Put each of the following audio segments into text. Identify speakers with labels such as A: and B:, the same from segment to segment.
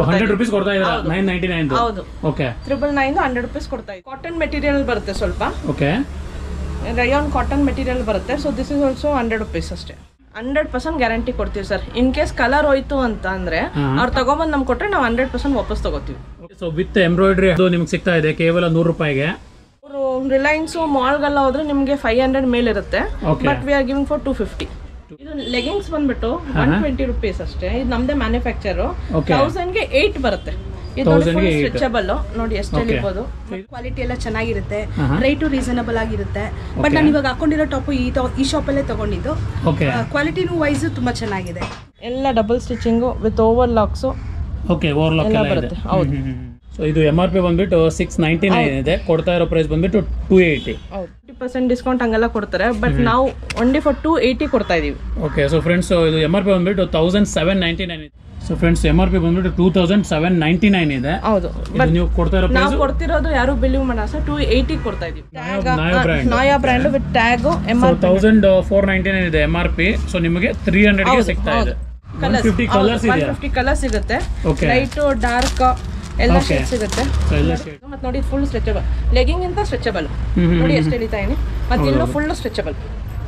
A: 100 rupees ಕೊಡ್ತಾ ಇದ್ದೀರಾ 999
B: ಹೌದು
A: ಓಕೆ
B: 999 100 rupees ಕೊಡ್ತಾ ಇದ್ದೀವಿ ಕಾಟನ್ ಮೆಟೀರಿಯಲ್ ಬರುತ್ತೆ ಸ್ವಲ್ಪ
A: ಓಕೆ
B: ರಯಾನ್ ಕಾಟನ್ ಮೆಟೀರಿಯಲ್ ಬರುತ್ತೆ so this is also 100 rupees ಅಷ್ಟೇ 100% ಗ್ಯಾರಂಟಿ ಕೊಡ್ತೀವಿ ಸರ್ ಇನ್ ಕೇಸ್ ಕಲರ್ ಹೋಯ್ತು ಅಂತ ಅಂದ್ರೆ ಅವ್ರು ತಗೊಂಬಂದು ನಮ್ಗೆ ಕೊಟ್ರೆ ನಾವು 100% ವಾಪಸ್ ತಗೋತೀವಿ
A: ಸೊ ವಿತ್ ಎಂಬ್ರಾಯ್ಡ್ರಿ ಅದು ನಿಮ್ಗೆ ಸಿಗ್ತಾ ಇದೆ ಕೇವಲ 100 ರೂಪಾಯಿಗೆ
B: ಅವರು ರಿಲಯನ್ಸ್ ಮಾಲ್ಗೆಲ್ಲ ಹೋದ್ರೆ ನಿಮಗೆ 500 ಮೇಲೆ ಇರುತ್ತೆ but we are giving for 250 ಇದು ಲೆಗಿಂಗ್ಸ್ ಬಂದ್ಬಿಟ್ಟು 120 rupees ಅಷ್ಟೇ ಇದು ನಮ್ದೇ ಮ್ಯಾನುಫ್ಯಾಕ್ಚರ್ 1000 ಗೆ 8 ಬರುತ್ತೆ ಇದು ಸ್ಟ್ರೆಚಬಲ್ ನೋಡಿ ಎಷ್ಟು ಹೇಳ್ಬೋದು
C: ಕ್ವಾಲಿಟಿ ಎಲ್ಲ ಚೆನ್ನಾಗಿರುತ್ತೆ ರೇಟು ರೀಸನಬಲ್ ಆಗಿರುತ್ತೆ ಬಟ್ ನಾನು ಇವಾಗ ಹಾಕೊಂಡಿರೋ ಟಾಪ್ ಈ ಶಾಪ್ ಅಲ್ಲೇ ತಗೊಂಡಿದ್ದು ಕ್ವಾಲಿಟಿನೂ ವೈಸ್ ತುಂಬಾ ಚೆನ್ನಾಗಿದೆ
B: ಎಲ್ಲ double stitching with over locks
A: okay over lock ಎಲ್ಲ
B: ಬರುತ್ತೆ ಹೌದು
A: ಸೊ ಇದು MRP ಬಂದ್ಬಿಟ್ಟು 699 ಇದೆ ಕೊಡ್ತಾ ಇರೋ ಪ್ರೈಸ್ ಬಂದ್ಬಿಟ್ಟು 280
B: 50% ಡಿಸ್ಕೌಂಟ್ ಹಂಗೆಲ್ಲ ಕೊಡ್ತಾರೆ ಬಟ್ ನಾವು ಓನ್ಲಿ ಫಾರ್ 280 ಕೊಡ್ತಾ ಇದೀವಿ
A: ಓಕೆ ಸೊ ಫ್ರೆಂಡ್ಸ್ ಇದು MRP ಬಂದ್ಬಿಟ್ಟು 1799 ಸೊ ಫ್ರೆಂಡ್ಸ್ MRP ಬಂದ್ಬಿಟ್ಟು 2799 ಇದೆ
B: ಹೌದು
A: ಬಟ್ ನೀವು ಕೊಡ್ತಾ ಇರೋ
B: ನಾವು ಕೊಡ್ತಿರೋದು ಯಾರು ಬಿಲೀವ್ ಮಾಡಲ್ಲ ಸರ್ 280 ಕೊಡ್ತಾ ಇದೀವಿ ನಾಯಾ ಬ್ರ್ಯಾಂಡ್ ವಿತ್ ಟ್ಯಾಗ್ MRP
A: 1499 ಇದೆ MRP ಸೊ ನಿಮಗೆ 300 ಗೆ ಸಿಗ್ತಾ ಇದೆ 150 ಕಲರ್ಸ್ ಇದೆ
B: 150 ಕಲರ್ ಸಿಗುತ್ತೆ ಲೈಟ್ ಡಾರ್ಕ್ ಎಲ್ಲ ಶೇಡ್ ಸಿಗುತ್ತೆ ಮತ್ತೆ ನೋಡಿ ಫುಲ್ ಸ್ಟ್ರೆಚಬಲ್ ಲೆಗಿಂಗ್ ಇಂತ ಸ್ಟ್ರೆಚಬಲ್ ನೋಡಿ ಎಷ್ಟು ಎಳಿತಾ ಇದೀನಿ ಮತ್ತೆ ಇಲ್ಲೂ ಫುಲ್ ಸ್ಟ್ರೆಚಬಲ್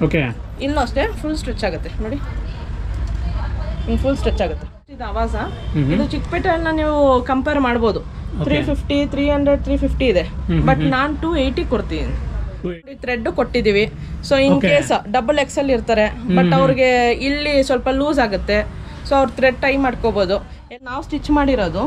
A: ಓಕೆ
B: ಇಲ್ಲೂ ಅಷ್ಟೇ ಫುಲ್ ಸ್ಟ್ರೆಚ್ ಆಗುತ್ತೆ ನೋಡಿ ಫುಲ್ ಸ್ಟ್ರೆಚ್ ಆಗುತ್ತೆ ಇದು ಆವಾಜ ಇದು ಚಿಕ್ಕಪೇಟೆಲ್ಲ ನೀವು ಕಂಪೇರ್ ಮಾಡ್ಬೋದು 350 300 350 ಇದೆ ಬಟ್ ನಾನು 280 ಕೊಡ್ತೀನಿ ಥ್ರೆಡ್ ಕೊಟ್ಟಿದೀವಿ so in case double XL ಇರ್ತಾರೆ ಬಟ್ ಅವ್ರಿಗೆ ಇಲ್ಲಿ ಸ್ವಲ್ಪ ಲೂಸ್ ಆಗುತ್ತೆ ಸೊ ಅವ್ರು ಥ್ರೆಡ್ ಟೈ ಮಾಡ್ಕೋಬಹುದು ನಾವು ಸ್ಟಿಚ್ ಮಾಡಿರೋದು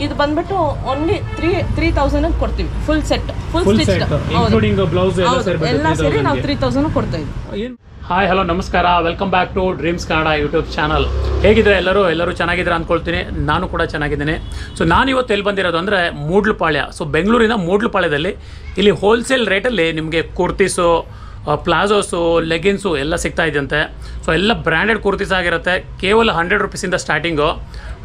B: ಇದು ಬಂದ್ಬಿಟ್ಟು ಓನ್ಲಿ 3000 ಕೊಡ್ತೀವಿ full set full stitch
A: including blouse
B: ಎಲ್ಲ ಸೇರಿ ನಾವು 3000 ಕೊಡ್ತಾ ಇದ್ದೀವಿ
A: ಹಾಯ್ ಹಲೋ ನಮಸ್ಕಾರ welcome back to dreams Kannada YouTube channel ಹೇಗಿದ್ರೆ ಎಲ್ಲರೂ ಚೆನ್ನಾಗಿದ್ರೆ ಅಂದ್ಕೊಳ್ತೀನಿ ನಾನು ಕೂಡ ಚೆನ್ನಾಗಿದ್ದೀನಿ ಸೊ ನಾನು ಇವತ್ತು ಎಲ್ಲಿ ಬಂದಿರೋದು ಅಂದರೆ ಮೂಡ್ಲಪಾಳ್ಯ ಸೊ ಬೆಂಗಳೂರಿನ ಮೂಡ್ಲಪಾಳ್ಯದಲ್ಲಿ ಇಲ್ಲಿ ಹೋಲ್ಸೇಲ್ ರೇಟಲ್ಲಿ ನಿಮಗೆ ಕುರ್ತೀಸು ಪ್ಲಾಜೋಸು ಲೆಗಿನ್ಸು ಎಲ್ಲ ಸಿಗ್ತಾ ಇದೆಯಂತೆ ಸೊ ಎಲ್ಲ ಬ್ರ್ಯಾಂಡೆಡ್ ಕುರ್ತೀಸ್ ಆಗಿರುತ್ತೆ ಕೇವಲ 100 ರೂಪೀಸಿಂದ ಸ್ಟಾರ್ಟಿಂಗು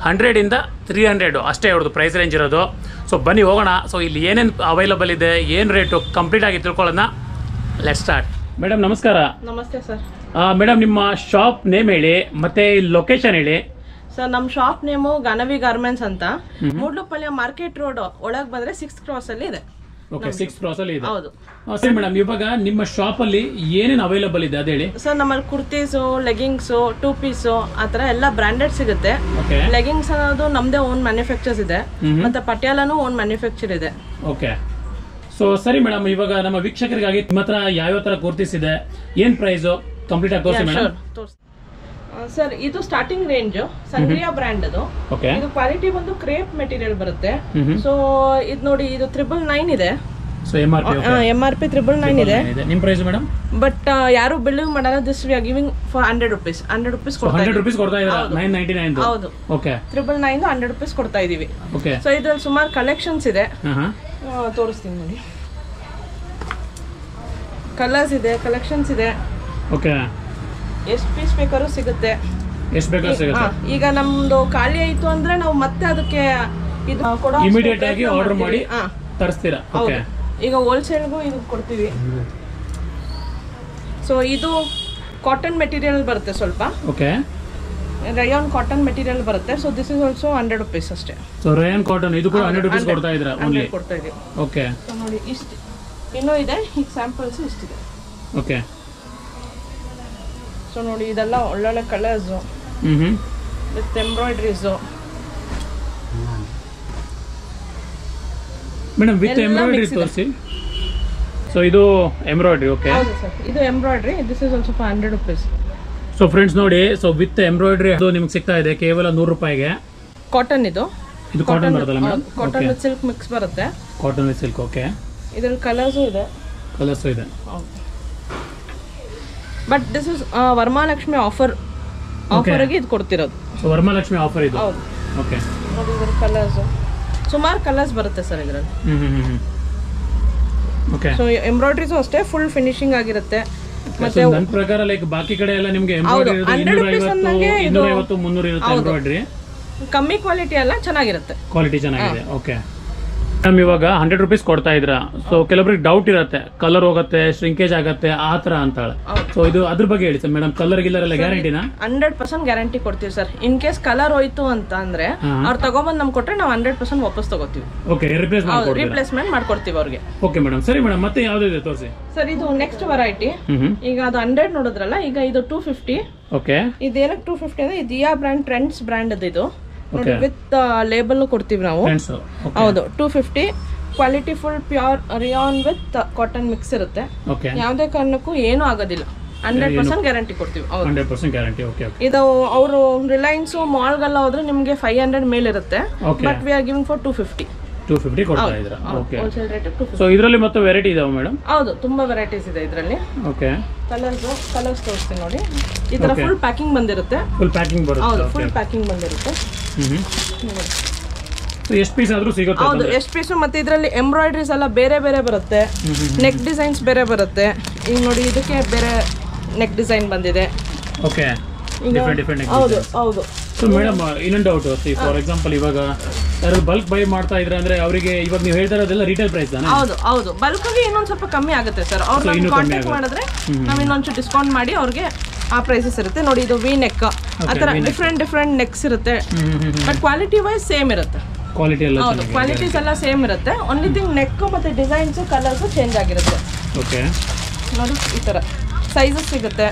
A: 100ಇಂದ 300 ಅಷ್ಟೇ ಅವ್ರದ್ದು ಪ್ರೈಸ್ ರೇಂಜ್ ಇರೋದು ಸೊ ಬನ್ನಿ ಹೋಗೋಣ ಸೊ ಇಲ್ಲಿ ಏನೇನು ಅವೈಲಬಲ್ ಇದೆ ಏನು ರೇಟು ಕಂಪ್ಲೀಟ್ ಆಗಿ ತಿಳ್ಕೊಳ್ಳೋಣ ಲೆಟ್ಸ್ ಸ್ಟಾರ್ಟ್ ಮೇಡಮ್ ನಮಸ್ಕಾರ
B: ನಮಸ್ತೆ ಸರ್
A: ಮೇಡಮ್ ನಿಮ್ಮ ಶಾಪ್ ನೇಮ್ ಹೇಳಿ ಮತ್ತೆ ಲೊಕೇಶನ್ ಹೇಳಿ
B: ಸರ್ ನಮ್ಮ ಶಾಪ್ ನೇಮು ಗಾನವಿ ಗಾರ್ಮೆಂಟ್ಸ್ ಅಂತ ಮೂಡ್ಲಪಾಳ್ಯ ಮಾರ್ಕೆಟ್ ರೋಡ್ ಒಳಗೆ ಬಂದ್ರೆ 6th ಕ್ರಾಸ್ ಅಲ್ಲಿ ಇದೆ
A: ಓಕೆ 6th ಕ್ರಾಸ್ ಅಲ್ಲಿ ಇದೆ
B: ಹೌದು
A: ಸರಿ ಮೇಡಮ್ ಇವಾಗ ನಿಮ್ಮ ಶಾಪ್ ಅಲ್ಲಿ ಏನೇನು ಅವೈಲಬಲ್ ಇದೆ ಅದ ಹೇಳಿ
B: ಸರ್ ನಮ್ಮಲ್ಲಿ ಕುರ್ತೀಸು ಲೆಗಿಂಗ್ಸು 2 ಪೀಸು ಆ ಥರ ಎಲ್ಲ ಬ್ರಾಂಡೆಡ್ ಸಿಗುತ್ತೆ ಲೆಗಿಂಗ್ಸ್ ಅನ್ನೋದು ನಮ್ದೇ ಓನ್ ಮ್ಯಾನುಫ್ಯಾಕ್ಚರ್ಸ್ ಇದೆ ಮತ್ತೆ ಪಟಿಯಾಲಾನು ಓನ್ ಮ್ಯಾನುಫ್ಯಾಕ್ಚರ್ ಇದೆ
A: ಓಕೆ ಸೊ ಸರಿ ಮೇಡಮ್ ಇವಾಗ ನಮ್ಮ ವೀಕ್ಷಕರಿಗಾಗಿ ನಿಮ್ಮ ಹತ್ರ ಯಾವ ತರ ಕುರ್ತೀಸ್ ಇದೆ ಏನ್ ಪ್ರೈಸ್ ಕಂಪ್ಲೀಟ್ ಆಗಿ ತೋರಿಸಿ ಮೇಡಮ್
B: ಸರ್ ಇದು ಸ್ಟಾರ್ಟಿಂಗ್ ರೇಂಜ್ ಸನ್ರಿಯಾ ಬ್ರ್ಯಾಂಡ್ ಅದು ಇದು ಕ್ವಾಲಿಟಿ ಬಂದು ಕ್ರೇಪ್ ಮೆಟೀರಿಯಲ್ ಬರುತ್ತೆ ಸೊ ಇದು ನೋಡಿ ಇದು 999 ಇದೆ
A: ಸೊ MRP
B: 999 ಇದೆ
A: ನಿಮ್ಮ ಪ್ರೈಸ್ ಮೇಡಮ್
B: ಬಟ್ ಯಾರು ಬಿಲೀವ್ ಮಾಡಲ್ಲ this we are giving for 100 rupees 100 rupees ಕೊಡ್ತಾ
A: 100 ರೂಪೀಸ್ ಕೊಡ್ತಾ ಇದ್ದೀರಾ 999
B: ಹೌದು
A: ಓಕೆ
B: 999 100 ರೂಪೀಸ್ ಕೊಡ್ತಾ ಇದೀವಿ
A: ಓಕೆ
B: ಸೊ ಇದ್ರಲ್ಲಿ ಸುಮಾರು ಕಲೆಕ್ಷನ್ಸ್ ಇದೆ ತೋರಿಸ್ತೀನಿ ನೋಡಿ ಕಲರ್ಸ್ ಇದೆ ಕಲೆಕ್ಷನ್ಸ್ ಇದೆ
A: ಓಕೆ
B: ಎಷ್ಟು ಪೀಸ್ ಬೇಕಾದ್ರೂ ಸಿಗುತ್ತೆ
A: ಎಷ್ಟು ಬೇಕಾದ್ರೂ ಸಿಗುತ್ತೆ
B: ಈಗ ನಮ್ದು ಖಾಲಿ ಆಯ್ತು ಅಂದ್ರೆ ನಾವು ಮತ್ತೆ ಅದಕ್ಕೆ ಇದು ಕೊಡೋ
A: ಇಮಿಡಿಯೇಟ್ ಆಗಿ ಆರ್ಡರ್ ಮಾಡಿ ತರಿಸ್ತೀರಾ ಓಕೆ
B: ಈಗ ಹೋಲ್ಸೇಲ್ಗೂ ಇದು ಕೊಡ್ತೀವಿ ಸೊ ಇದು ಕಾಟನ್ ಮೆಟೀರಿಯಲ್ ಬರುತ್ತೆ ಸ್ವಲ್ಪ
A: ಓಕೆ
B: ರಯಾನ್ ಕಾಟನ್ ಮೆಟೀರಿಯಲ್ ಬರುತ್ತೆ so this is also 100 rupees ಅಷ್ಟೇ
A: ಸೊ ರಯಾನ್ ಕಾಟನ್ ಇದು ಕೂಡ 100 ರೂಪೀಸ್ ಕೊಡ್ತಾ ಇದ್ದೀರಾ ಓನ್ಲಿ
B: ಕೊಡ್ತಾ ಇದೀವಿ
A: ಓಕೆ
B: ಸೊ ನೋಡಿ ಇಷ್ಟು ಇನ್ನೂ ಇದೆ ಈಗ ಸ್ಯಾಂಪಲ್ಸ್ ಇಷ್ಟಿದೆ
A: ಓಕೆ
B: ಸೊ ನೋಡಿ ಇದೆಲ್ಲ ಒಳ್ಳೊಳ್ಳೆ colours with embroideries
A: madam with embroidery ತೋರಿಸಿ ಸೊ ಇದು ಎಂಬ್ರಾಯ್ಡ್ರಿ ಓಕೆ
B: ಹೌದು ಸರ್ ಇದು embroidery this is also 100 rupees
A: so friends ನೋಡಿ ಸೊ ವಿತ್ ಎಂಬ್ರಾಯ್ಡ್ರಿ ಅದು ನಿಮಗೆ ಸಿಗ್ತಾ ಇದೆ ಕೇವಲ 100 ರೂಪಾಯಿಗೆ
B: ಕಾಟನ್ ಇದು
A: ಕಾಟನ್ ಬರುತ್ತಲ್ಲ madam
B: cotton with silk mix ಬರುತ್ತೆ
A: ಕಾಟನ್ ವಿತ್ ಸಿಲ್ಕ್ ಓಕೆ
B: ಇದರಲ್ಲಿ ಕಲರ್ಸು ಇದೆ but this is Varamahalakshmi offer ಆಗಿ ಇದು ಕೊಡ್ತಿರೋದು
A: ಸೊ ವರಮಹಾಲಕ್ಷ್ಮಿ ಆಫರ್ ಇದು
B: ಹೌದು
A: ಓಕೆ
B: ನೋಡಿ ಇದರ ಕಲರ್ಸ್ ಸುಮಾರು ಕಲರ್ಸ್ ಬರುತ್ತೆ ಸರ್ ಇದರಲ್ಲಿ
A: ಓಕೆ
B: ಸೊ ಎಂಬ್ರಾಯ್ಡ್ರೀಸು ಅಷ್ಟೇ ಫುಲ್ ಫಿನಿಶಿಂಗ್ ಆಗಿರುತ್ತೆ
A: ಮತ್ತೆ ನನ್ನ ಪ್ರಕಾರ ಲೈಕ್ ಬಾಕಿ ಕಡೆ ಎಲ್ಲ ನಿಮಗೆ ಎಂಬ್ರಾಯ್ಡ್ರಿ 250 300 ಇರುತ್ತೆ ಎಂಬ್ರಾಯ್ಡ್ರಿ
B: ಕಮ್ಮಿ ಕ್ವಾಲಿಟಿ ಅಲ್ಲ ಚೆನ್ನಾಗಿರುತ್ತೆ
A: ಕ್ವಾಲಿಟಿ ಚೆನ್ನಾಗಿದೆ ಓಕೆ ಮೇಡಮ್ ಇವಾಗ 100 rupees ಕೊಡ್ತಾ ಇದ್ರ. ಸೊ ಕೆಲವರಿಗೆ ಡೌಟ್ ಇರುತ್ತೆ, ಕಲರ್ ಹೋಗುತ್ತೆ, ಶ್ರಿಂಕೇಜ್ ಆಗುತ್ತೆ ಆ ತರ ಅಂತಾಳೆ. ಸೊ ಇದು ಅದ್ರ ಬಗ್ಗೆ ಹೇಳಿ ಸರ್ ಮೇಡಮ್. ಕಲರ್ ಗಿಲ್ಲರ್ ಎಲ್ಲ ಗ್ಯಾರಂಟಿನಾ?
B: 100% ಗ್ಯಾರಂಟಿ ಕೊಡ್ತೀವಿ ಸರ್. ಇನ್ ಕೇಸ್ ಕಲರ್ ಹೋಯ್ತು ಅಂತ ಅಂದ್ರೆ ಅವ್ರು ತಗೊಂಬಂದ್ ನಮ್ಗೆ ಕೊಟ್ರೆ ನಾವು 100% ವಾಪಸ್ ತಗೋತೀವಿ.
A: ಓಕೆ,
B: ರಿಪ್ಲೇಸ್ಮೆಂಟ್ ಮಾಡ್ಕೊಡ್ತೀವಿ ಅವ್ರಿಗೆ.
A: ಓಕೆ ಮೇಡಮ್, ಸರಿ ಮೇಡಮ್. ಮತ್ತೆ ಯಾವ್ದಿದೆ ತೋರಿಸಿ
B: ಸರ್. ಇದು ನೆಕ್ಸ್ಟ್ ವೆರೈಟಿ. ಈಗ ಅದು 100 ನೋಡಿದ್ರಲ್ಲ, ಈಗ ಇದು 250.
A: ಓಕೆ,
B: ಇದೇನಕ್ಕೆ 250 ಅಂದ್ರೆ ದಿಯಾ ಬ್ರ್ಯಾಂಡ್, ಟ್ರೆಂಡ್ಸ್ ಬ್ರ್ಯಾಂಡ್ ಇದು ವಿತ್ ಲೇಬಲ್ ಕೊಡ್ತೀವಿ ನಾವು. ಹೌದು, 250 quality, full pure rayon with cotton mix ಇರುತ್ತೆ. ಯಾವುದೇ ಕಾರಣಕ್ಕೂ ಏನೂ ಆಗೋದಿಲ್ಲ. 100% ಗ್ಯಾರಂಟಿ ಕೊಡ್ತೀವಿ.
A: 100% ಗ್ಯಾರಂಟಿ. ಓಕೆ,
B: ಇದು ಅವರು ರಿಲಯನ್ಸ್ ಮಾಲ್ಗೆಲ್ಲ ಹೋದ್ರೆ ನಿಮಗೆ 500 ಮೇಲೆ ಇರುತ್ತೆ. But we are giving for 250
A: ಕೊಡ್ತಾ ಇದ್ದೀರಾ. Okay,
B: wholesale rate 250.
A: ಸೊ ಇದರಲ್ಲಿ ಮತ್ತೆ ವೆರೈಟಿ ಇದಾವೆ ಮೇಡಮ್?
B: ಹೌದು, ತುಂಬಾ ವೆರೈಟೀಸ್ ಇದೆ ಇದರಲ್ಲಿ.
A: ಓಕೆ,
B: ಕಲರ್ಸ್ ತೋರಿಸ್ತೀನಿ ನೋಡಿ. ಈ ತರ ಫುಲ್ ಪ್ಯಾಕಿಂಗ್ ಬಂದಿರುತ್ತೆ.
A: ಫುಲ್ ಪ್ಯಾಕಿಂಗ್ ಬರುತ್ತೆ.
B: ಹೌದು, ಫುಲ್ ಪ್ಯಾಕಿಂಗ್ ಬಂದಿರುತ್ತೆ.
A: ಸೊ ಎಷ್ಟು ಪೀಸ್ ಆದ್ರೂ ಸಿಗುತ್ತೆ?
B: ಹೌದು, ಎಷ್ಟು ಪೀಸ್. ಮತ್ತೆ ಇದರಲ್ಲಿ ಎಂಬ್ರಾಯ್ಡ್ರೀಸ್ ಎಲ್ಲ ಬೇರೆ ಬೇರೆ ಬರುತ್ತೆ, ನೆಕ್ ಡಿಸೈನ್ಸ್ ಬೇರೆ ಬರುತ್ತೆ. ಈಗ ನೋಡಿ, ಇದಕ್ಕೆ ಬೇರೆ ನೆಕ್ ಡಿಸೈನ್ ಬಂದಿದೆ.
A: Okay, different.
B: ಹೌದು.
A: ಸೊ ಮೇಡಮ್, ಇನ್ನೊಂದು ಡೌಟ್. ಫಾರ್ ಎಕ್ಸಾಂಪಲ್, ಇವಾಗ ಯಾರು ಬಲ್ಕ್ ಬೈ ಮಾಡ್ತಾ ಇದ್ರೆ ಅಂದ್ರೆ ಅವರಿಗೆ ಇವಾಗ ನೀವು ಹೇಳ್ತಾ ಇರೋದೆಲ್ಲ ರಿಟೇಲ್ ಪ್ರೈಸ್ ತಾನೆ?
B: ಹೌದು. ಬಲ್ಕ್ ಆಗಿ ಇನ್ನೊಂದು ಸ್ವಲ್ಪ ಕಮ್ಮಿ ಆಗುತ್ತೆ ಸರ್. ಅವ್ರನ್ನ ಕಾಂಟ್ಯಾಕ್ಟ್ ಮಾಡಿದ್ರೆ ನಾವು ಇನ್ನೊಂಚೂರು ಡಿಸ್ಕೌಂಟ್ ಮಾಡಿ ಅವ್ರಿಗೆ ಆ ಪ್ರೈಸಸ್ ಇರುತ್ತೆ. ನೋಡಿ, ಇದು ವಿ ನೆಕ್ ಆ ಥರ ಡಿಫ್ರೆಂಟ್ ನೆಕ್ಸ್ ಇರುತ್ತೆ. ಬಟ್ ಕ್ವಾಲಿಟಿ ವೈಸ್ ಸೇಮ್ ಇರುತ್ತೆ. ಕ್ವಾಲಿಟೀಸ್ ಎಲ್ಲ ಸೇಮ್ ಇರುತ್ತೆ. ಓನ್ಲಿ ಥಿಂಗ್ ನೆಕ್ ಮತ್ತೆ ಡಿಸೈನ್ಸ್, ಕಲರ್ಸ್ ಚೇಂಜ್ ಆಗಿರುತ್ತೆ.
A: ಓಕೆ,
B: ನೋಡಿ ಈ ತರ ಸೈಜಸ್ ಸಿಗುತ್ತೆ.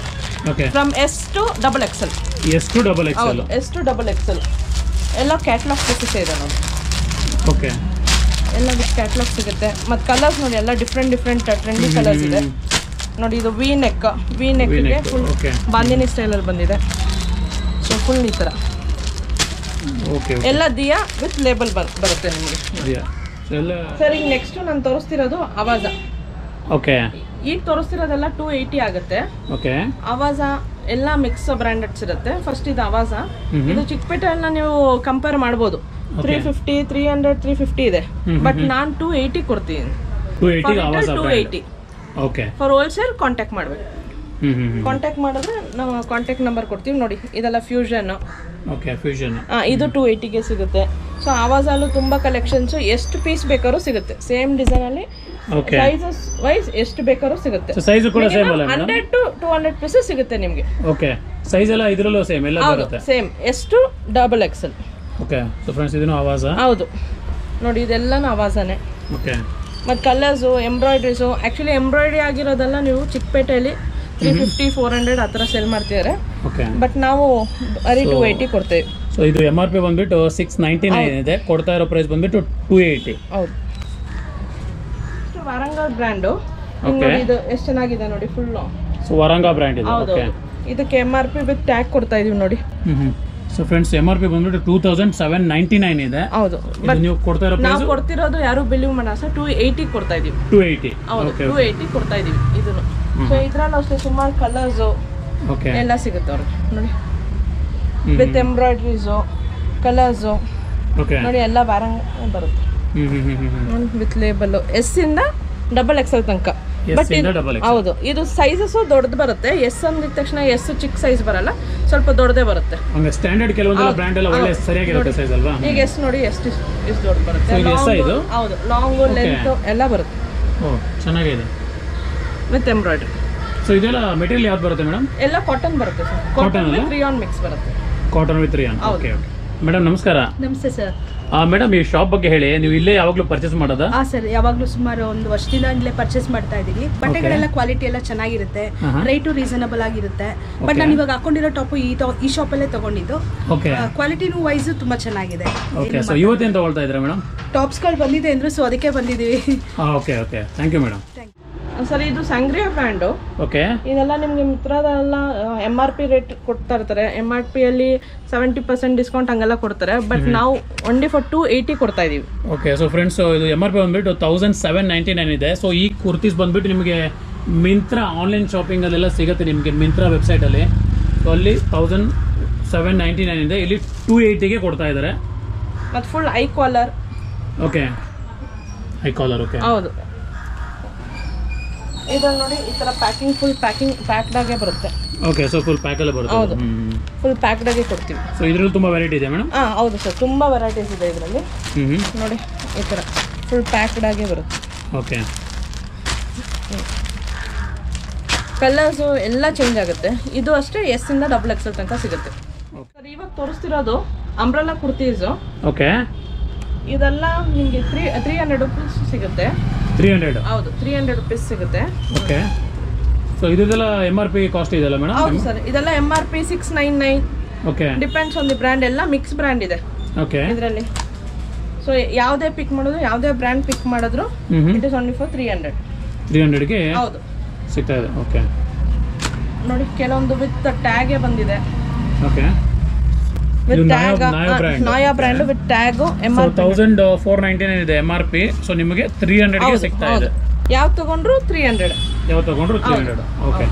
B: From S to XXL.
A: S to XXL.
B: S to XXL ಎಲ್ಲ ಕ್ಯಾಟಲಾಗ್ ಪೀಸಸ್ ಇದೆ ನೋಡಿ.
A: ಓಕೆ,
B: ಎಲ್ಲ ವಿತ್ ಕ್ಯಾಟಲಾಗ್ ಸಿಗುತ್ತೆ. ಮತ್ತು ಕಲರ್ಸ್ ನೋಡಿ, ಎಲ್ಲ ಡಿಫ್ರೆಂಟ್ ಟ್ರೆಂಡಿ ಕಲರ್ಸ್ ಇದೆ ನೋಡಿ. ಇದು ವಿ ನೆಕ್ಗೆ ಫುಲ್ ಬಾಂದಿನಿ ಸ್ಟೈಲಲ್ಲಿ ಬಂದಿದೆ. ಸೊ ಫುಲ್ ಈ ಥರ ಎಲ್ಲ ದಿಯಾ ವಿತ್ ಲೇಬಲ್ ಬರುತ್ತೆ ನಿಮಗೆ. ಸರ್, ಈಗ ನೆಕ್ಸ್ಟ್ ನಾನು ತೋರಿಸ್ತಿರೋದು ಅವಾಜ.
A: ಓಕೆ,
B: ಈಗ ತೋರಿಸ್ತಿರೋದೆಲ್ಲ 280 ಆಗುತ್ತೆ.
A: ಓಕೆ,
B: ಅವಾಜ ಎಲ್ಲ ಮಿಕ್ಸ್ ಬ್ರ್ಯಾಂಡೆಡ್ಸ್ ಇರುತ್ತೆ. ಫಸ್ಟ್ ಇದು ಅವಾಜ. ಇದು ಚಿಕ್ಕಪೇಟೆಯನ್ನ ನೀವು ಕಂಪೇರ್ ಮಾಡ್ಬೋದು. 350, 300, 350 ಇದೆ. ಬಟ್ ನಾನು 280 ಕೊಡ್ತೀನಿ. 280.
A: ಓಕೆ,
B: ಫಾರ್ ಹೋಲ್ಸೇಲ್ ಕಾಂಟ್ಯಾಕ್ಟ್ ಮಾಡಬೇಕು. ಕಾಂಟ್ಯಾಕ್ಟ್ ಮಾಡಿದ್ರೆ ನಾವು ಕಾಂಟ್ಯಾಕ್ಟ್ ನಂಬರ್ ಕೊಡ್ತೀವಿ. ನೋಡಿ, ಇದೆಲ್ಲ ಫ್ಯೂಷನ್.
A: Okay, fusion.
B: ಇದು 280ಗೆ ಸಿಗುತ್ತೆ. ಸೊ ಅವಾಜಲ್ಲೂ ತುಂಬಾ ಕಲೆಕ್ಷನ್ಸ್, ಎಷ್ಟು ಪೀಸ್ ಬೇಕಾದ್ರೂ ಸಿಗುತ್ತೆ. ಸೇಮ್ ಡಿಸೈನ್ ಅಲ್ಲಿ ಸೈಜಸ್ ವೈಸ್ ಎಷ್ಟು ಬೇಕಾದ್ರೂ ಸಿಗುತ್ತೆ.
A: ಸೈಜ್ ಕೂಡ ಸೇಮ್ ಅಲ್ಲ?
B: 100 to 200 ಪೀಸಸ್ ಸಿಗುತ್ತೆ ನಿಮಗೆ.
A: ಓಕೆ, ಸೈಜ್ ಎಲ್ಲ ಇದರಲ್ಲೂ ಸೇಮ್ ಎಲ್ಲ ಬರುತ್ತೆ?
B: Same, S to XXL.
A: Okay, so friends, ಇದನ್ನು ಅವಾಜ.
B: ಹೌದು ನೋಡಿ, ಇದೆಲ್ಲನೂ ಅವಾಜನೇ.
A: ಓಕೆ,
B: ಮತ್ತು ಕಲರ್ಸು, ಎಂಬ್ರಾಯ್ಡ್ರೀಸು. ಆ್ಯಕ್ಚುಲಿ ಎಂಬ್ರಾಯ್ಡ್ರಿ ಆಗಿರೋದೆಲ್ಲ ನೀವು ಚಿಕ್ಕಪೇಟೆಯಲ್ಲಿ 350, 400 ಆ ಥರ ಸೆಲ್ ಮಾಡ್ತಿದ್ದಾರೆ.
A: ಓಕೆ,
B: ಬಟ್ ನಾವು ಬರೀ 280 ಕೊಡ್ತೇವೆ.
A: ಸೊ ಇದು MRP ಬಂದ್ಬಿಟ್ಟು 699 ಇದೆ. ಕೊಡ್ತಾ ಇರೋ ಪ್ರೈಸ್ ಬಂದ್ಬಿಟ್ಟು 280.
B: ಹೌದು, ವಾರಂಗಲ್ ಬ್ರ್ಯಾಂಡು. ಇದು ಎಷ್ಟು ಚೆನ್ನಾಗಿದೆ ನೋಡಿ, ಫುಲ್.
A: ಸೊ ವಾರಂಗ ಬ್ರ್ಯಾಂಡ್ ಇದೆ. ಓಕೆ,
B: ಇದಕ್ಕೆ MRP ವಿತ್ ಟ್ಯಾಗ್ ಕೊಡ್ತಾ ಇದೀವಿ ನೋಡಿ.
A: ಸೊ ಫ್ರೆಂಡ್ಸ್, MRP ಬಂದ್ಬಿಟ್ಟು 2799 ಇದೆ.
B: ಹೌದು,
A: ಬಟ್ ನೀವು ಕೊಡ್ತಾ ಇರೋ ಪ್ರೈಸ್,
B: ನಾವು ಕೊಡ್ತಿರೋದು ಯಾರು ಬಿಲೀವ್ ಮಾಡಲ್ಲ ಸರ್, 280 ಕೊಡ್ತಾ ಇದೀವಿ.
A: 280.
B: ಹೌದು, 280 ಕೊಡ್ತಾ ಇದೀವಿ ಇದನ್ನು. ಸೊ ಇದ್ರಲ್ಲೂ ಅಷ್ಟೇ ಸುಮಾರು ಕಲರ್ಸು ಎಲ್ಲ ಸಿಗುತ್ತೆ ಅವ್ರಿಗೆ ನೋಡಿ. ವಿತ್ ಎಂಬ್ರಾಯ್ಡ್ರೀಸು, ಕಲರ್ಸು ನೋಡಿ, ಎಲ್ಲ ವಾರಂಗ ಬರುತ್ತೆ ವಿತ್ ಲೇಬಲ್. S ಇಂದ XXL ತನಕ. ಬಟ್ ಹೌದು, ಇದು ಸೈಜಸ್ ದೊಡ್ಡದು ಬರುತ್ತೆ. S ಅಂದಿದ ತಕ್ಷಣ S ಚಿಕ್ಕ ಸೈಜ್ ಬರಲ್ಲ, ಸ್ವಲ್ಪ ದೊಡ್ಡದೇ ಬರುತ್ತೆ.
A: ಸ್ಟ್ಯಾಂಡರ್ಡ್ ಕೆಲವೊಂದು ಬ್ರ್ಯಾಂಡ್ ಎಲ್ಲ ಒಳ್ಳೆ ಸರಿಯಾಗಿರುತ್ತೆ ಸೈಜ್ ಅಲ್ವಾ?
B: ಈಗ S ನೋಡಿ, ಎಷ್ಟು ದೊಡ್ಡ ಬರುತ್ತೆ. ಹೌದು, ಲಾಂಗ್ ಲೆಂತ್ ಎಲ್ಲ ಬರುತ್ತೆ.
A: ಓ, ಚೆನ್ನಾಗಿದೆ.
B: With embroidery.
A: ಸೊ ಇದೆಲ್ಲ ಮೆಟೀರಿಯಲ್ ಯಾವ್ದು ಬರುತ್ತೆ ಮೇಡಮ್?
B: ಎಲ್ಲ ಕಾಟನ್ ಬರುತ್ತೆ sir. Cotton with rayon mix ಬರುತ್ತೆ.
A: Cotton with rayon. Okay, madam ನಮಸ್ಕಾರ.
C: ನಮಸ್ತೆ ಸರ್.
A: ಮೇಡಮ್, ಈ ಶಾಪ್ ಬಗ್ಗೆ ಹೇಳಿ. ನೀವು ಇಲ್ಲೇ ಯಾವಾಗಲೂ ಪರ್ಚೇಸ್ ಮಾಡೋದಾ?
C: ಸರ್, ಯಾವಾಗಲೂ ಸುಮಾರು ಒಂದು ವರ್ಷದಿಂದ ಇಲ್ಲೇ ಪರ್ಚೇಸ್ ಮಾಡ್ತಾ ಇದ್ದೀವಿ. ಬಟ್ಟೆಗಳೆಲ್ಲ ಕ್ವಾಲಿಟಿ ಎಲ್ಲ ಚೆನ್ನಾಗಿರುತ್ತೆ, ರೇಟು ರೀಸನಬಲ್ ಆಗಿರುತ್ತೆ. ಬಟ್ ನಾನು ಇವಾಗ ಹಾಕೊಂಡಿರೋ ಟಾಪ್ ಈ ಶಾಪಲ್ಲೇ ತಗೊಂಡಿದ್ದು. ಕ್ವಾಲಿಟಿನೂ ವೈಸ್ ತುಂಬಾ ಚೆನ್ನಾಗಿದೆ.
A: ಓಕೆ, ಸೊ ಇವತ್ತೇನು ತಗೊಳ್ತಾ ಇದ್ದೀರಾ ಮೇಡಮ್?
C: ಟಾಪ್ಸ್ಗಳು ಬಂದಿದೆ ಅಂದ್ರೆ, ಸೊ ಅದಕ್ಕೆ ಬಂದಿದ್ದೀವಿ.
A: Okay, thank you madam.
B: Sir, ಇದು ಸಂಗ್ರಿಯಾ ಬ್ರ್ಯಾಂಡು.
A: ಓಕೆ,
B: ಇದೆಲ್ಲ ನಿಮಗೆ ಮಿತ್ರದೆಲ್ಲ MRP ರೇಟ್ ಕೊಡ್ತಾ ಇರ್ತಾರೆ. MRP ಅಲ್ಲಿ 70% ಡಿಸ್ಕೌಂಟ್ ಹಂಗೆಲ್ಲ ಕೊಡ್ತಾರೆ. ಬಟ್ ನಾವು ಓನ್ಲಿ ಫಾರ್ 280 ಕೊಡ್ತಾ ಇದೀವಿ.
A: ಓಕೆ, ಸೊ ಫ್ರೆಂಡ್ಸ್, ಇದು MRP ಬಂದ್ಬಿಟ್ಟು 1799 ಇದೆ. ಸೊ ಈ ಕುರ್ತೀಸ್ ಬಂದ್ಬಿಟ್ಟು ನಿಮಗೆ ಮಿಂತ್ರಾ ಆನ್ಲೈನ್ ಶಾಪಿಂಗ್ ಅಲ್ಲೆಲ್ಲ ಸಿಗುತ್ತೆ. ನಿಮಗೆ ಮಿಂತ್ರಾ ವೆಬ್ಸೈಟ್ ಅಲ್ಲಿ. ಸೊ ಅಲ್ಲಿ 1799 ಇದೆ. ಇಲ್ಲಿ 280ಗೆ ಕೊಡ್ತಾ ಇದ್ದಾರೆ.
B: ಮತ್ತು ಫುಲ್ ಐ ಕಾಲರ್.
A: ಓಕೆ, ಐ ಕಾಲರ್. ಓಕೆ,
B: ಹೌದು. ಇದನ್ನ ನೋಡಿ, ಈ ತರ ಪ್ಯಾಕಿಂಗ್, ಫುಲ್ ಪ್ಯಾಕ್ಡ್ ಆಗೇ ಬರುತ್ತೆ.
A: ಓಕೆ, ಸೊ ಫುಲ್ ಪ್ಯಾಕ್ ಅಲ್ಲೇ ಬರುತ್ತೆ.
B: ಹೌದು, ಫುಲ್ ಪ್ಯಾಕ್ಡ್ ಆಗೇ ಕೊಡ್ತೀವಿ.
A: ಸೊ ಇದರಲ್ಲಿ ತುಂಬಾ ವೆರೈಟಿ ಇದೆ ಮೇಡಮ್?
B: ಹೌದು ಸರ್, ತುಂಬಾ ವೆರೈಟೀಸ್ ಇದೆ ಇದರಲ್ಲಿ. ನೋಡಿ, ಈ ತರ ಫುಲ್ ಪ್ಯಾಕ್ಡ್ ಆಗೇ ಬರುತ್ತೆ.
A: ಓಕೆ.
B: ಕಲರ್ಸು ಎಲ್ಲ ಚೇಂಜ್ ಆಗುತ್ತೆ. ಇದು ಅಷ್ಟೇ S ಇಂದ XXL ತನಕ ಸಿಗುತ್ತೆ ಸರ್. ಇವಾಗ ತೋರಿಸ್ತಿರೋದು ಅಂಬ್ರೆಲಾ ಕುರ್ತೀಸು.
A: ಓಕೆ.
B: ಇದೆಲ್ಲ ನಿಮಗೆ 300 ರೂಪೀಸ್ ಸಿಗುತ್ತೆ.
A: 300?
B: ಹೌದು, 300 ರೂಪೀಸ್ ಸಿಗುತ್ತೆ.
A: ಓಕೆ. ಸೊ ಇದೆಲ್ಲ MRP ಕಾಸ್ಟ್ ಇದೆಲ್ಲ ಮೇಡಮ್?
B: ಹೌದು ಸರ್, ಇದೆಲ್ಲ MRP 699.
A: Okay.
B: Depends on the brand, ಎಲ್ಲ ಮಿಕ್ಸ್ ಬ್ರ್ಯಾಂಡ್ ಇದೆ
A: ಓಕೆ
B: ಇದರಲ್ಲಿ. ಸೊ ಯಾವುದೇ ಪಿಕ್ ಮಾಡಿದ್ರು, ಯಾವುದೇ ಬ್ರ್ಯಾಂಡ್ ಪಿಕ್ ಮಾಡಿದ್ರು ಇಟ್ ಇಸ್ ಓನ್ಲಿ ಫಾರ್ 300.
A: 300ಗೆ
B: ಹೌದು
A: ಸಿಗ್ತಾ ಇದೆ. ಓಕೆ.
B: ನೋಡಿ ಕೆಲವೊಂದು ವಿತ್ ಟ್ಯಾಗೇ ಬಂದಿದೆ.
A: ಓಕೆ.
B: ವಿತ್ ಟ್ಯಾಗ್, ನಾಯಾ ಬ್ರ್ಯಾಂಡ್ ವಿತ್ ಟ್ಯಾಗ್. MRP
A: 1499 ಇದೆ MRP. ಸೊ ನಿಮಗೆ 300ಗೆ ಸಿಗ್ತಾ ಇದೆ.
B: ಯಾವ ತಗೊಂಡ್ರು 300.
A: ಯಾವ ತಗೊಂಡ್ರು 300. ಓಕೆ.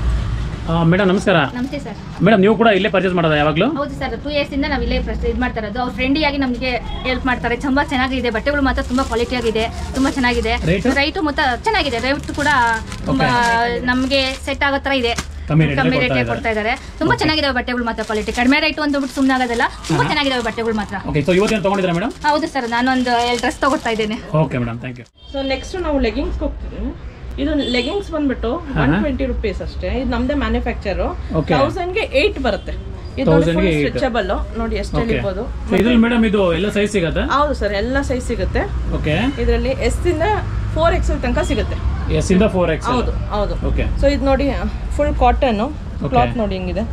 A: ಮೇಡಮ್ ನಮಸ್ಕಾರ.
D: ನಮಸ್ತೆ ಸರ್.
A: ಮೇಡಮ್ ನೀವು ಕೂಡ ಇಲ್ಲೇ ಪರ್ಚೇಸ್ ಮಾಡೋದಾ ಯಾವಾಗಲೂ?
D: ಹೌದು ಸರ್, 2 years ಇಂದ ನಾವು ಇಲ್ಲೇ ಇದು ಮಾಡ್ತಾ ಇರೋದು. ಅವ್ರು ಫ್ರೆಂಡಿಯಾಗಿ ನಮಗೆ ಹೆಲ್ಪ್ ಮಾಡ್ತಾರೆ. ತುಂಬ ಚೆನ್ನಾಗಿದೆ, ಬಟ್ಟೆಗಳು ಮಾತ್ರ ತುಂಬ ಕ್ವಾಲಿಟಿಯಾಗಿದೆ, ತುಂಬ ಚೆನ್ನಾಗಿದೆ. ರೈಟು ಮತ್ತು ಚೆನ್ನಾಗಿದೆ, ರೇಟ್ ಕೂಡ ತುಂಬ ನಮಗೆ ಸೆಟ್ ಆಗೋ ಥರ ಇದೆ. ಕಮ್ಮಿ ರೇಟ್ಗೆ ಕೊಡ್ತಾ ಇದ್ದಾರೆ. ತುಂಬ ಚೆನ್ನಾಗಿದಾವೆ ಬಟ್ಟೆಗಳು ಮಾತ್ರ, ಕ್ವಾಲಿಟಿ ಕಡಿಮೆ ರೈಟ್ ಅಂತ ಬಿಟ್ಟು ಸುಮ್ಮನೆ ಆಗೋದಲ್ಲ, ತುಂಬ ಚೆನ್ನಾಗಿದಾವೆ ಬಟ್ಟೆಗಳು ಮಾತ್ರ.
A: ಓಕೆ. ಸೊ ಇವತ್ತೇನು ತಗೊಂಡಿದ್ದೀರಾ ಮೇಡಮ್?
D: ಹೌದು ಸರ್, ನಾನು ಒಂದು 2 ಡ್ರೆಸ್ ತಗೊಳ್ತಾ ಇದ್ದೇನೆ.
A: Okay madam, thank you.
B: So next ನಾವು ಲೆಗಿಂಗ್ಸ್ ಹೋಗ್ತೀವಿ. ಇದು ಲೆಗಿಂಗ್ಸ್ ಬಂದ್ಬಿಟ್ಟು 120 ರೂಪೀಸ್ ಅಷ್ಟೇ. ಇದು ನಮ್ದೇ ಮ್ಯಾನುಫ್ಯಾಕ್ಚರ್. 1000ಗೆ 8 ಬರುತ್ತೆ. ಇದು ಸ್ಟ್ರೆಚಬಲ್ ನೋಡಿ, ಎಷ್ಟು ಹೇಳ್ಬೋದು.
A: ಇದ್ರಲ್ಲಿ ಮೇಡಮ್ ಇದು ಎಲ್ಲ ಸೈಜ್ ಸಿಗುತ್ತೆ?
B: ಹೌದು ಸರ್, ಎಲ್ಲ ಸೈಜ್ ಸಿಗುತ್ತೆ.
A: ಓಕೆ.
B: ಇದರಲ್ಲಿ S ಇಂದ 4XL ತನಕ ಸಿಗುತ್ತೆ.
A: S ಇಂದ 4XL?
B: ಹೌದು ಹೌದು.
A: ಓಕೆ.
B: ಸೊ ಇದು ನೋಡಿ ಫುಲ್ ಕಾಟನ್ ಕ್ಲಾತ್ ನೋಡಿ ಹಿಂಗಿದೆ.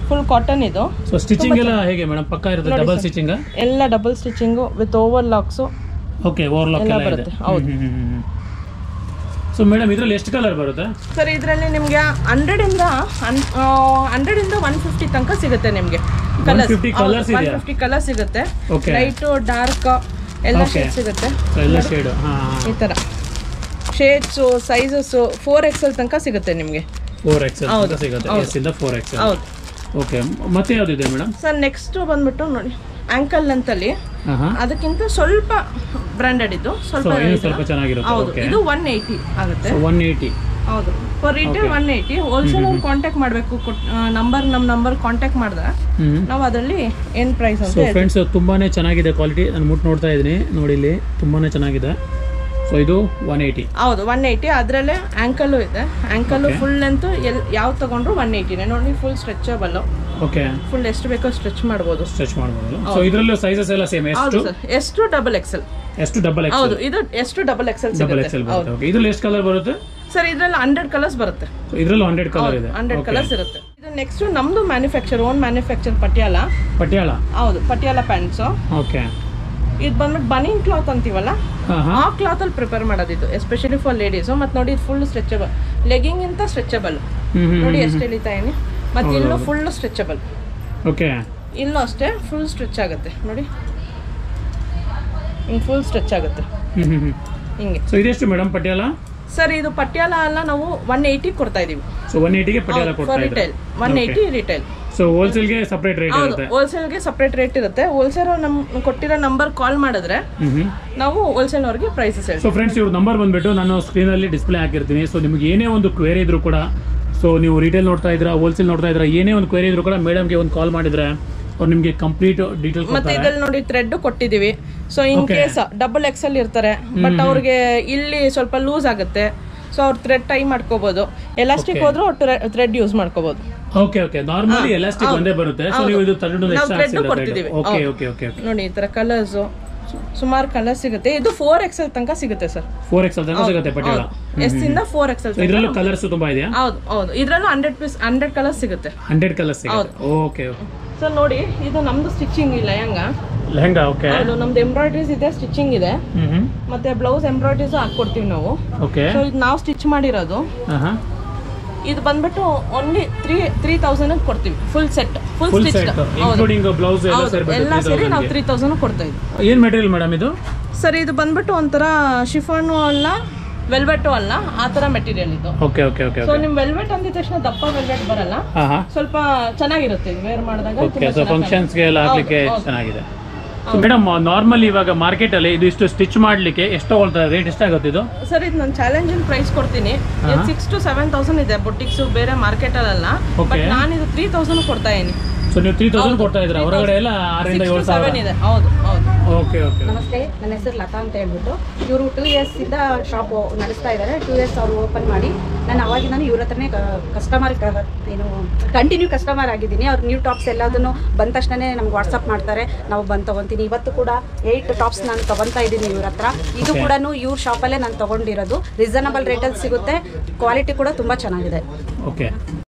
B: ಫುಲ್ ಕಾಟನ್ ಇದು.
A: ಸೊ ಸ್ಟಿಚಿಂಗ್ ಎಲ್ಲ ಹೇಗೆ ಮೇಡಮ್? ಪಕ್ಕಾ ಇರುತ್ತೆ? Double stitching?
B: ಎಲ್ಲ double stitching with overlocks.
A: Okay, overlock ಎಲ್ಲ ಬರುತ್ತೆ.
B: ಹೌದು.
A: ಸೊ ಮೇಡಮ್ ಇದರಲ್ಲಿ ಎಷ್ಟು ಕಲರ್ ಬರುತ್ತೆ
B: ಸರ್? ಇದರಲ್ಲಿ ನಿಮಗೆ 100 ಇಂದ 150 ತನಕ ಸಿಗುತ್ತೆ ನಿಮಗೆ.
A: 150
B: ಕಲರ್ ಸಿಗುತ್ತೆ. ಲೈಟ್, ಡಾರ್ಕ್ ಎಲ್ಲ ಶೇಡ್ ಸಿಗುತ್ತೆ.
A: ಎಲ್ಲ ಶೇಡ್
B: ಈ ತರ ಶೇಡ್ಸ್, ಸೈಜಸ್ 4XL ತನಕ ಸಿಗುತ್ತೆ ನಿಮಗೆ.
A: 4XL ಸಿಗುತ್ತೆ. S ಇಂದ 4XL.
B: ಹೌದು.
A: ಓಕೆ. ಮತ್ತೆ ಯಾವ್ದಿದೆ ಮೇಡಮ್?
B: ಸರ್ ನೆಕ್ಸ್ಟ್ ಬಂದ್ಬಿಟ್ಟು ನೋಡಿ ಆಂಕಲ್ ಅಂತಲ್ಲಿ ಅದಕ್ಕಿಂತ ಸ್ವಲ್ಪ ಬ್ರಾಂಡೆಡ್ ಇದು, ಸ್ವಲ್ಪ
A: ಚೆನ್ನಾಗಿರುತ್ತೆ.
B: ಹೌದು. ಇದು 180 ಆಗುತ್ತೆ.
A: 180.
B: ಹೌದು. For retail 180. ಹೋಲ್ಸೇಲ್ ಅವ್ರು ಕಾಂಟ್ಯಾಕ್ಟ್ ಮಾಡಬೇಕು. ನಮ್ಮ ನಂಬರ್ ಕಾಂಟ್ಯಾಕ್ಟ್ ಮಾಡಿದ್ರೆ ನಾವು ಅದರಲ್ಲಿ ಏನು ಪ್ರೈಸ್ ಅಂತ.
A: ಫ್ರೆಂಡ್ಸ್ ತುಂಬಾನೇ ಚೆನ್ನಾಗಿದೆ ಕ್ವಾಲಿಟಿ. ನಾನು ಮುಟ್ಟು ನೋಡ್ತಾ ಇದ್ದೀನಿ ನೋಡಿ, ಇಲ್ಲಿ ತುಂಬಾನೇ ಚೆನ್ನಾಗಿದೆ. ಸೊ ಇದು 180.
B: ಹೌದು, 180. ಅದರಲ್ಲೇ ಆಂಕಲ್ ಇದೆ. ಆಂಕಲ್ ಫುಲ್ ಲೆಂತ್ ಯಾವ ತಗೊಂಡ್ರು 180 ನೋಡಿ. Full stretchable.
A: ಓಕೆ.
B: ಫುಲ್ ಎಷ್ಟು ಬೇಕೋ ಸ್ಟ್ರೆಚ್ ಮಾಡಬಹುದು.
A: ಸೊ ಇದರಲ್ಲೂ ಸೈಜಸ್ ಎಲ್ಲ ಸೇಮ್?
B: ಎಷ್ಟು ಡಬಲ್ ಎಕ್ಸೆಲ್. ಹೌದು, ಇದು ಎಷ್ಟು ಡಬಲ್ ಎಕ್ಸೆಲ್
A: ಬರುತ್ತೆ. ಓಕೆ. ಇದರಲ್ಲಿ ಎಷ್ಟು ಕಲರ್ ಬರುತ್ತೆ
B: ಸರ್? ಇದರಲ್ಲಿ 100 ಕಲರ್ಸ್ ಬರುತ್ತೆ.
A: ಇದರಲ್ಲಿ 100 ಕಲರ್ ಇದೆ.
B: 100 ಕಲರ್ಸ್ ಇರುತ್ತೆ. ಇದು ನೆಕ್ಸ್ಟ್ ನಮ್ದು ಮ್ಯಾನುಫ್ಯಾಕ್ಚರ್, ಓನ್ ಮ್ಯಾನುಫ್ಯಾಕ್ಚರ್ ಪಟಿಯಾಲ. ಹೌದು, ಪಟಿಯಾಲ ಪ್ಯಾಂಟ್ಸ್.
A: ಓಕೆ.
B: ಇದು ಬಂದ್ಬಿಟ್ಟು ಬನಿಯನ್ ಕ್ಲಾತ್ ಅಂತೀವಲ್ಲ, ಆ ಕ್ಲಾತ್ ಅಲ್ಲಿ ಪ್ರಿಪೇರ್ ಮಾಡೋದು ಇದು, ಎಸ್ಪೆಷಲಿ ಫಾರ್ ಲೇಡೀಸ್. ಮತ್ತೆ ನೋಡಿ ಫುಲ್ ಸ್ಟ್ರೆಚಬಲ್, ಲೆಗಿಂಗ್ ಇಂತ ಸ್ಟ್ರೆಚಬಲ್ ನೋಡಿ ಎಷ್ಟು ಎಳಿತಾ ಇದೀನಿ. ಮತ್ತೆ ಇಲ್ಲೂ ಫುಲ್ ಸ್ಟ್ರೆಚಬಲ್.
A: ಓಕೆ.
B: ಇಲ್ಲೂ ಅಷ್ಟೇ ಫುಲ್ ಸ್ಟ್ರೆಚ್ ಆಗುತ್ತೆ ನೋಡಿ, ಹಿಂಗೆ ಫುಲ್ ಸ್ಟ್ರೆಚ್ ಆಗುತ್ತೆ ಹಿಂಗೆ.
A: ಸೊ ಇದೆಷ್ಟು ಮೇಡಮ್ ಪಟಿಯಾಲ?
B: ಸರ್ ಇದು ಪಟಿಯಾಲ ಅಲ್ಲ, ನಾವು 180 ಕೊಡ್ತಾ ಇದೀವಿ.
A: ಸೊ 180ಗೆ ಪಟಿಯಾಲ ಕೊಡ್ತಾ ಇದ್ದೀವಿ.
B: 180 ರಿಟೇಲ್.
A: ಸೊ ಹೋಲ್ಸೇಲ್ಗೆ ಸಪರೇಟ್ ರೇಟ್ ಇರುತ್ತೆ?
B: ಹೋಲ್ಸೇಲ್ಗೆ ಸಪರೇಟ್ ರೇಟ್ ಇರುತ್ತೆ. ಹೋಲ್ಸೇಲ್ ನಮ್ಗೆ ಕೊಟ್ಟಿರೋ ನಂಬರ್ ಕಾಲ್ ಮಾಡಿದ್ರೆ ನಾವು ಹೋಲ್ಸೇಲ್ ಅವ್ರಿಗೆ ಪ್ರೈಸಸ್ ಹೇಳ್ತೀವಿ.
A: ಸೊ ಫ್ರೆಂಡ್ಸ್, ಇವ್ರ ನಂಬರ್ ಬಂದ್ಬಿಟ್ಟು ನಾನು ಸ್ಕ್ರೀನಲ್ಲಿ ಡಿಸ್ಪ್ಲೇ ಹಾಕಿರ್ತೀನಿ. ಸೊ ನಿಮಗೆ ಏನೇ ಒಂದು ಕ್ವೇರಿ ಇದ್ರು ಕೂಡ, ಸೊ ನೀವು ರಿಟೇಲ್ ನೋಡ್ತಾ ಇದ್ದೀರಾ, ಹೋಲ್ಸೇಲ್ ನೋಡ್ತಾ ಇದ್ದೀರಾ, ಏನೇ ಒಂದು ಕ್ವೇರಿ ಇದ್ರು ಕೂಡ ಮೇಡಮ್ಗೆ ಒಂದು ಕಾಲ್ ಮಾಡಿದ್ರೆ ಅವ್ರು ನಿಮಗೆ ಕಂಪ್ಲೀಟ್ ಡೀಟೇಲ್ ಕೊಡ್ತಾರೆ.
B: ಮತ್ತೆ ಇದ್ರಲ್ಲಿ ನೋಡಿ ಥ್ರೆಡ್ ಕೊಟ್ಟಿದ್ದೀವಿ. So in case double XL ಇರ್ತಾರೆ, ಬಟ್ ಅವ್ರಿಗೆ ಇಲ್ಲಿ ಸ್ವಲ್ಪ ಲೂಸ್ ಆಗುತ್ತೆ. ಸೊ ಅವ್ರು ಥ್ರೆಡ್ ಟೈ ಮಾಡ್ಕೋಬಹುದು. ಎಲಾಸ್ಟಿಕ್ ಹೋದ್ರು ಥ್ರೆಡ್ ಯೂಸ್ ಮಾಡ್ಕೋಬಹುದು.
A: Okay okay. ನಾರ್ಮಲಿ ಎಲಾಸ್ಟಿಕ್ ಒಂದೇ ಬರುತ್ತೆ. ಸೊ ನೀವು ಇದು ಥ್ರೆಡ್
B: ಕೊಡ್ತಿದ್ದೀವಿ.
A: Okay okay okay.
B: ನೋಡಿ ಈ ತರ ಕಲರ್ಸ್ ಸುಮಾರು ಕಲರ್ ಸಿಗುತ್ತೆ. ಇದು 4XL ತನಕ ಸಿಗುತ್ತೆ ಸರ್.
A: 4XL ತನಕ ಸಿಗುತ್ತೆ ಪಟಿಯಾಲ.
B: S ಇಂದ 4XL.
A: ಇದರಲ್ಲೂ ಕಲರ್ಸ್ ತುಂಬಾ ಇದೆಯಾ?
B: ಹೌದು ಹೌದು. ಇದರಲ್ಲೂ 100 ಕಲರ್ಸ್ ಸಿಗುತ್ತೆ.
A: 100 ಕಲರ್ಸ್ ಸಿಗುತ್ತೆ. Okay okay.
B: ಸರ್ ನೋಡಿ, ಇದು ನಮ್ದು ಸ್ಟಿಚಿಂಗ್
A: ಲೆಹಂಗಾ. ಓಕೆ.
B: ಅದು ನಮ್ದು ಎಂಬ್ರಾಯ್ಡ್ರೀಸ್ ಇದೆ, ಸ್ಟಿಚಿಂಗ್ ಇದೆ. ಮತ್ತೆ ಬ್ಲೌಸ್ ಎಂಬ್ರಾಯ್ಡ್ರೀಸ್ ಹಾಕೊಡ್ತೀವಿ ನಾವು.
A: ಓಕೆ.
B: ಸೊ ಇದು ನಾವು ಸ್ಟಿಚ್ ಮಾಡಿರೋದು. ಇದು ಬಂದ್ಬಿಟ್ಟು ಓನ್ಲಿ 3000 ಕೊಡ್ತೀವಿ. Full set, full stitch
A: including blouse
B: ಎಲ್ಲ ಸೇರಿ ನಾವು 3000 ಕೊಡ್ತಾ ಇದ್ದೀವಿ.
A: ಏನು ಮೆಟೀರಿಯಲ್ ಮೇಡಮ್ ಇದು?
B: ಸರ್ ಇದು ಬಂದ್ಬಿಟ್ಟು ಒಂಥರ ಶಿಫಾನು ಅಲ್ಲ, ವೆಲ್ವೆಟು ಅಲ್ಲ, ಆ ತರ ಮೆಟೀರಿಯಲ್ ಇದು.
A: Okay okay okay.
B: ಸೊ ನಿಮ್ ವೆಲ್ವೆಟ್ ಅಂದಿದ ತಕ್ಷಣ ದಪ್ಪ ವೆಲ್ವೆಟ್ ಬರಲ್ಲ, ಸ್ವಲ್ಪ ಚೆನ್ನಾಗಿರುತ್ತೆ ವೇರ್ ಮಾಡಿದಾಗ.
A: ಓಕೆ. ಸೊ ಫಂಕ್ಷನ್ಸ್ ಗೆ ಎಲ್ಲ ಹಾಕ್ಲಿಕ್ಕೆ ಚೆನ್ನಾಗಿದೆ. ಮೇಡಮ್ ನಾರ್ಮಲ್ ಇವಾಗ ಮಾರ್ಕೆಟ್ ಅಲ್ಲಿ ಇದು ಇಷ್ಟು ಸ್ಟಿಚ್ ಮಾಡ್ಲಿಕ್ಕೆ ಎಷ್ಟು ತಗೊಳ್ತಾರೆ? ರೇಟ್ ಎಷ್ಟಾಗುತ್ತೆ ಇದು?
B: ಸರ್ ಇದು ನಾನು ಚಾಲೆಂಜಿಂಗ್ ಪ್ರೈಸ್ ಕೊಡ್ತೀನಿ. 6,000 to 7,000 ಇದೆ ಬೊಟಿಕ್ಸ್ ಬೇರೆ ಮಾರ್ಕೆಟ್ ಅಲ್ಲ. ಬಟ್ ನಾನು ಇದು 3,000 ಕೊಡ್ತಾ ಇದೀನಿ.
A: ಸೊ ನೀವು 3000 ಕೊಡ್ತಾ ಇದ್ದೀರಾ, ಹೊರಗಡೆ ಎಲ್ಲ 6 ಇಂದ 7 ಸಾವಿರ
B: ಇದೆ. ಹೌದು ಹೌದು.
A: Okay okay.
E: ನಮಸ್ತೆ, ನನ್ನ ಹೆಸರು ಲತಾ ಅಂತ ಹೇಳ್ಬಿಟ್ಟು. ಇವರು 2 years ಇಂದ ಶಾಪ್ ನಡೆಸ್ತಾ ಇದ್ದಾರೆ. 2 years ಅವರು ಓಪನ್ ಮಾಡಿ ನಾನು ಅವಾಗಿಂದ ಇವ್ರ ಹತ್ರನೇ ಕಸ್ಟಮರ್ ಏನು ಕಂಟಿನ್ಯೂ ಕಸ್ಟಮರ್ ಆಗಿದ್ದೀನಿ. ಅವ್ರು ನ್ಯೂ ಟಾಪ್ಸ್ ಎಲ್ಲದನ್ನು ಬಂದ ತಕ್ಷಣನೇ ನಮ್ಗೆ ವಾಟ್ಸಪ್ ಮಾಡ್ತಾರೆ, ನಾವು ಬಂದು ತೊಗೊತೀನಿ. ಇವತ್ತು ಕೂಡ 8 ಟಾಪ್ಸ್ ನಾನು ತೊಗೊತಾ ಇದ್ದೀನಿ ಇವ್ರ ಹತ್ರ. ಇದು ಕೂಡ ಇವ್ರ ಶಾಪಲ್ಲೇ ನಾನು ತೊಗೊಂಡಿರೋದು. ರೀಸನಬಲ್ ರೇಟಲ್ಲಿ ಸಿಗುತ್ತೆ, ಕ್ವಾಲಿಟಿ ಕೂಡ ತುಂಬ ಚೆನ್ನಾಗಿದೆ.
A: ಓಕೆ.